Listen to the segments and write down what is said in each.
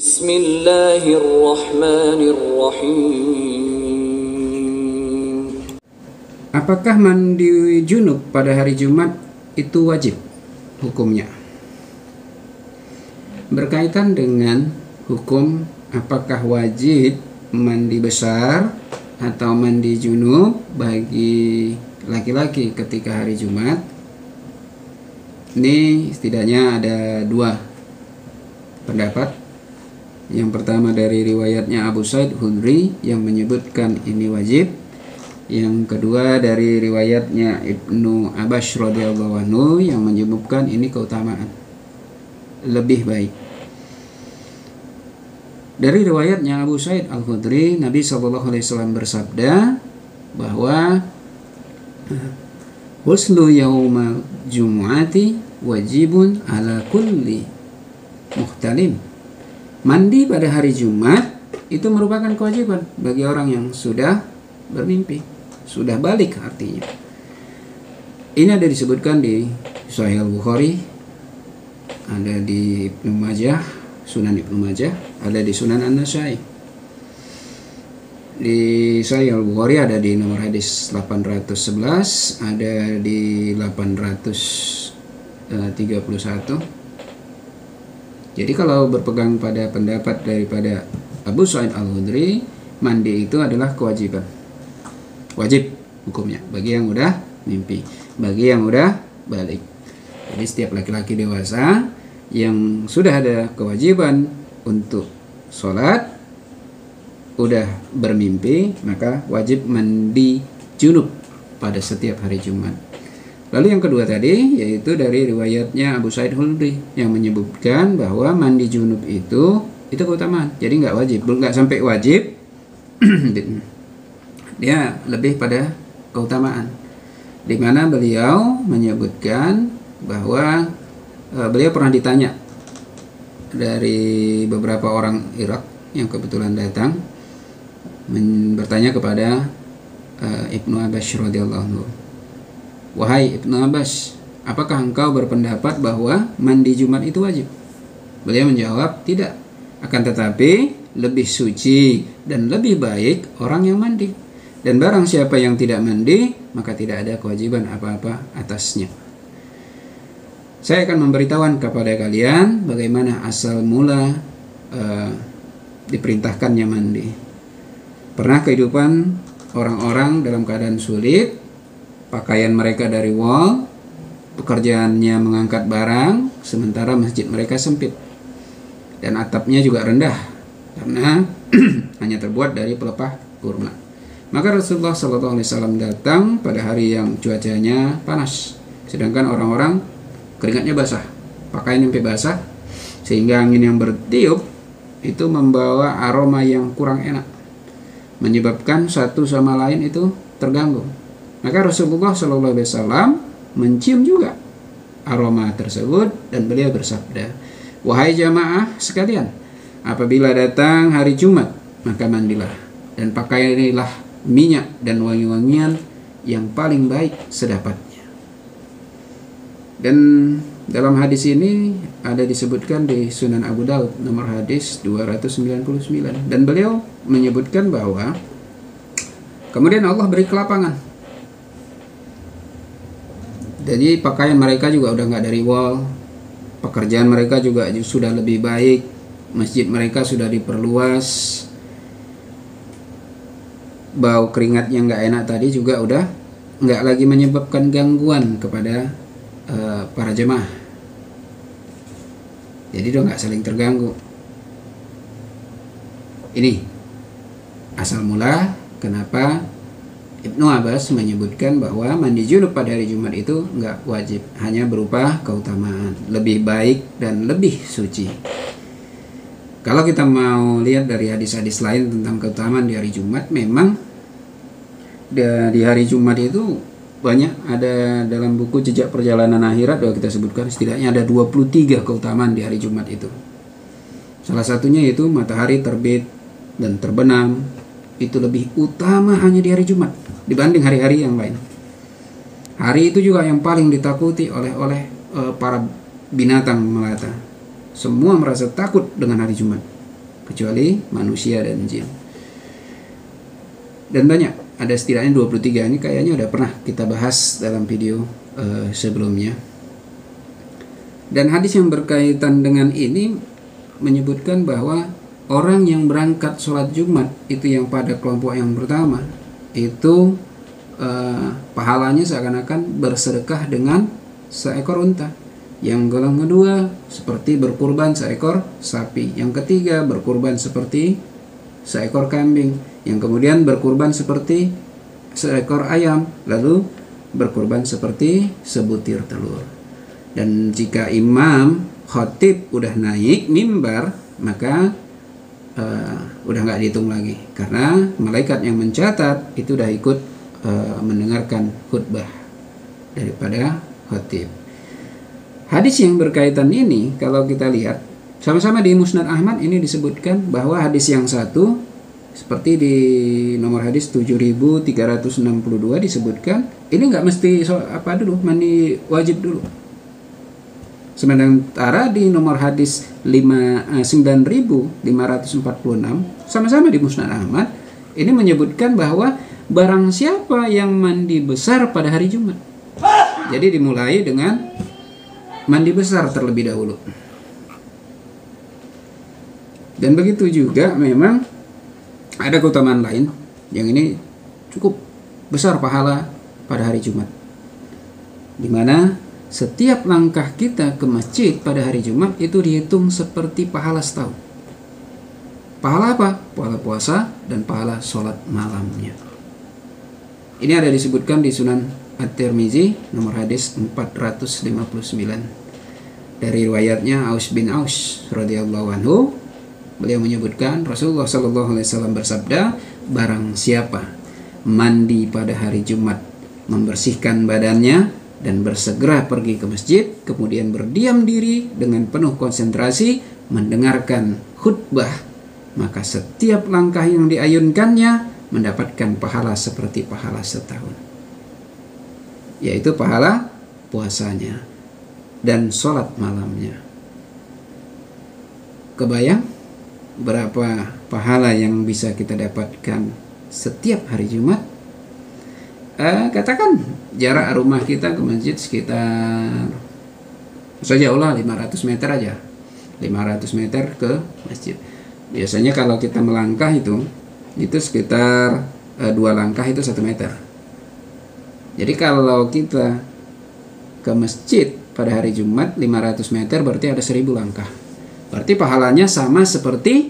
Bismillahirrahmanirrahim. Apakah mandi junub pada hari Jumat itu wajib hukumnya? Berkaitan dengan hukum apakah wajib mandi besar atau mandi junub bagi laki-laki ketika hari Jumat, ini setidaknya ada dua pendapat. Yang pertama dari riwayatnya Abu Sa'id Khudri yang menyebutkan ini wajib. Yang kedua dari riwayatnya Ibnu Abbas radhiyallahu anhu yang menyebutkan ini keutamaan, lebih baik. Dari riwayatnya Abu Sa'id Al-Khudri, Nabi SAW bersabda bahwa ghuslu yaumal jumu'ati wajibun ala kulli muhtalim. Mandi pada hari Jumat itu merupakan kewajiban bagi orang yang sudah bermimpi, sudah balik artinya. Ini ada disebutkan di Sahih Al-Bukhari, ada di Ibnu Majah, Sunan Ibnu Majah, ada di Sunan An-Nasai. Di Sahih Al-Bukhari ada di nomor hadis 811, ada di 831. Jadi kalau berpegang pada pendapat daripada Abu Sa'id Al-Khudri, mandi itu adalah kewajiban. Wajib hukumnya bagi yang udah mimpi, bagi yang udah balik. Jadi setiap laki-laki dewasa yang sudah ada kewajiban untuk sholat, udah bermimpi, maka wajib mandi junub pada setiap hari Jumat. Lalu yang kedua tadi yaitu dari riwayatnya Abu Sa'id Khudri yang menyebutkan bahwa mandi junub itu keutamaan. Jadi nggak wajib, nggak sampai wajib. Dia lebih pada keutamaan. Di mana beliau menyebutkan bahwa beliau pernah ditanya dari beberapa orang Irak yang kebetulan datang bertanya kepada Ibnu Abbas radhiyallahu anhu. Wahai Ibnu Abbas, apakah engkau berpendapat bahwa mandi Jumat itu wajib? Beliau menjawab, tidak. Akan tetapi lebih suci dan lebih baik orang yang mandi. Dan barang siapa yang tidak mandi, maka tidak ada kewajiban apa-apa atasnya. Saya akan memberitahuan kepada kalian bagaimana asal mula diperintahkannya mandi. Pernah kehidupan orang-orang dalam keadaan sulit, pakaian mereka dari wol, pekerjaannya mengangkat barang, sementara masjid mereka sempit dan atapnya juga rendah karena hanya terbuat dari pelepah kurma. Maka Rasulullah SAW datang pada hari yang cuacanya panas, sedangkan orang-orang keringatnya basah, pakaian sampai basah, sehingga angin yang bertiup itu membawa aroma yang kurang enak, menyebabkan satu sama lain itu terganggu. Maka Rasulullah SAW mencium juga aroma tersebut dan beliau bersabda, wahai jamaah sekalian, apabila datang hari Jumat, maka mandilah dan pakailah minyak dan wangi-wangian yang paling baik sedapatnya. Dan dalam hadis ini ada disebutkan di Sunan Abu Daud nomor hadis 299, dan beliau menyebutkan bahwa kemudian Allah beri kelapangan. Jadi pakaian mereka juga udah nggak dari wol, pekerjaan mereka juga sudah lebih baik, masjid mereka sudah diperluas, bau keringat yang nggak enak tadi juga udah nggak lagi menyebabkan gangguan kepada para jemaah. Jadi udah nggak saling terganggu. Ini asal mula kenapa Ibnu Abbas menyebutkan bahwa mandi junub pada hari Jumat itu nggak wajib, hanya berupa keutamaan, lebih baik dan lebih suci. Kalau kita mau lihat dari hadis-hadis lain tentang keutamaan di hari Jumat, memang di hari Jumat itu banyak, ada dalam buku Jejak Perjalanan Akhirat kita sebutkan setidaknya ada 23 keutamaan di hari Jumat itu. Salah satunya yaitu matahari terbit dan terbenam itu lebih utama hanya di hari Jumat dibanding hari-hari yang lain. Hari itu juga yang paling ditakuti oleh para binatang melata. Semua merasa takut dengan hari Jumat. kecuali manusia dan jin. Dan banyak, ada setidaknya 23. Ini kayaknya udah pernah kita bahas dalam video sebelumnya. Dan hadis yang berkaitan dengan ini menyebutkan bahwa orang yang berangkat sholat Jumat itu yang pada kelompok yang pertama itu pahalanya seakan-akan bersedekah dengan seekor unta. Yang golongan kedua seperti berkurban seekor sapi. Yang ketiga berkurban seperti seekor kambing. Yang kemudian berkurban seperti seekor ayam. Lalu berkurban seperti sebutir telur. Dan jika imam khotib udah naik mimbar, maka udah nggak dihitung lagi. Karena malaikat yang mencatat itu udah ikut mendengarkan khutbah daripada khotib. Hadis yang berkaitan ini kalau kita lihat sama-sama di Musnad Ahmad ini disebutkan bahwa hadis yang satu seperti di nomor hadis 7362 disebutkan ini nggak mesti mandi wajib dulu. Sementara di nomor hadis 9546 sama-sama di Musnad Ahmad ini menyebutkan bahwa barang siapa yang mandi besar pada hari Jumat. Jadi dimulai dengan mandi besar terlebih dahulu. Dan begitu juga memang ada keutamaan lain yang ini cukup besar pahala pada hari Jumat. Di mana setiap langkah kita ke masjid pada hari Jumat itu dihitung seperti pahala setahun. Pahala apa? Pahala puasa dan pahala sholat malamnya. Ini ada disebutkan di Sunan At-Tirmizi nomor hadis 459 dari riwayatnya Aus bin Aus radhiyallahu anhu. Beliau menyebutkan Rasulullah sallallahu alaihi wasallam bersabda, barang siapa mandi pada hari Jumat, membersihkan badannya dan bersegera pergi ke masjid, kemudian berdiam diri dengan penuh konsentrasi mendengarkan khutbah, maka setiap langkah yang diayunkannya mendapatkan pahala seperti pahala setahun, yaitu pahala puasanya dan sholat malamnya. Kebayang berapa pahala yang bisa kita dapatkan setiap hari Jumat? Katakan jarak rumah kita ke masjid sekitar jauhlah 500 meter aja, 500 meter ke masjid. Biasanya kalau kita melangkah itu sekitar 2 langkah itu 1 meter. Jadi kalau kita ke masjid pada hari Jumat 500 meter berarti ada 1000 langkah. Berarti pahalanya sama seperti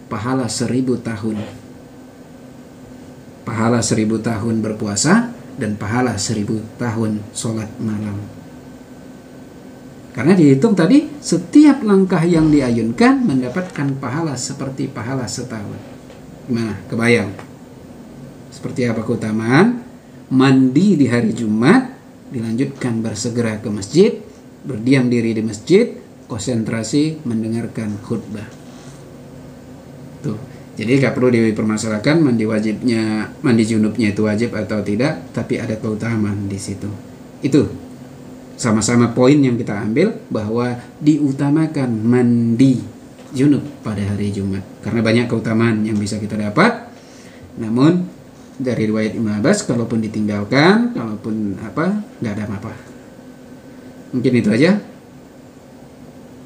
pahala 1000 tahun. Pahala 1000 tahun berpuasa dan pahala 1000 tahun sholat malam. Karena dihitung tadi setiap langkah yang diayunkan mendapatkan pahala seperti pahala setahun. Gimana? Kebayang? Seperti apa keutamaan mandi di hari Jumat, dilanjutkan bersegera ke masjid, berdiam diri di masjid, konsentrasi mendengarkan khutbah. Tuh. Jadi gak perlu dipermasalahkan mandi junubnya itu wajib atau tidak, tapi ada keutamaan di situ. Itu sama-sama poin yang kita ambil bahwa diutamakan mandi junub pada hari Jumat karena banyak keutamaan yang bisa kita dapat. Namun dari riwayat Ibnu Abbas kalaupun ditinggalkan, kalaupun nggak ada apa-apa. Mungkin itu aja.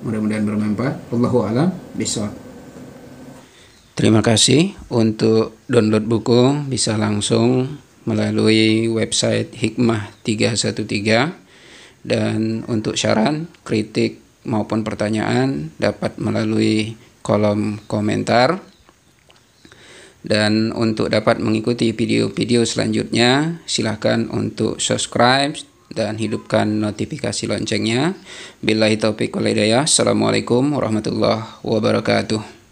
Mudah-mudahan bermanfaat. Wallahu a'lam bishawab. Terima kasih. Untuk download buku bisa langsung melalui website Hikmah 313, dan untuk saran, kritik maupun pertanyaan dapat melalui kolom komentar. Dan untuk dapat mengikuti video-video selanjutnya, silakan untuk subscribe dan hidupkan notifikasi loncengnya. Billahi taufiq wal hidayah. Assalamualaikum warahmatullahi wabarakatuh.